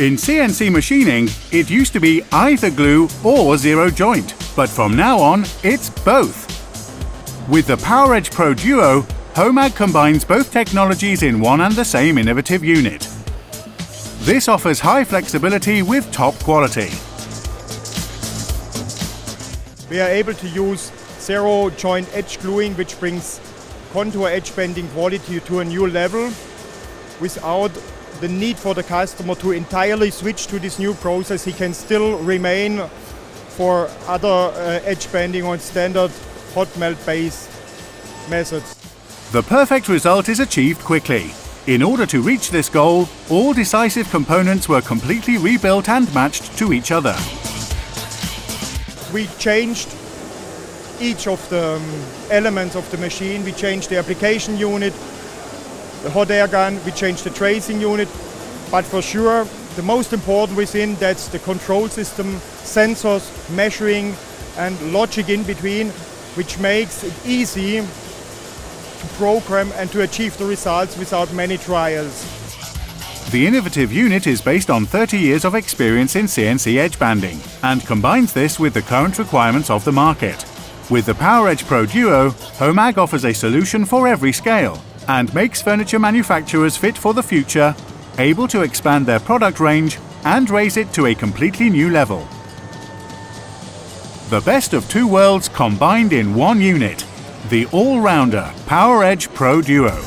In CNC machining, it used to be either glue or zero joint, but from now on, it's both. With the PowerEdge Pro Duo, Homag combines both technologies in one and the same innovative unit. This offers high flexibility with top quality. We are able to use zero joint edge gluing, which brings contour edge bending quality to a new level without the need for the customer to entirely switch to this new process. He can still remain for other edge bending on standard hot melt base methods. The perfect result is achieved quickly. In order to reach this goal, all decisive components were completely rebuilt and matched to each other. We changed each of the elements of the machine. We changed the application unit, the hot air gun, we changed the tracing unit, but for sure the most important within, that's the control system, sensors, measuring and logic in between, which makes it easy to program and to achieve the results without many trials. The innovative unit is based on 30 years of experience in CNC edge banding and combines this with the current requirements of the market. With the PowerEdge Pro Duo, Homag offers a solution for every scale and makes furniture manufacturers fit for the future, able to expand their product range and raise it to a completely new level. The best of two worlds combined in one unit, the all-rounder PowerEdge Pro Duo.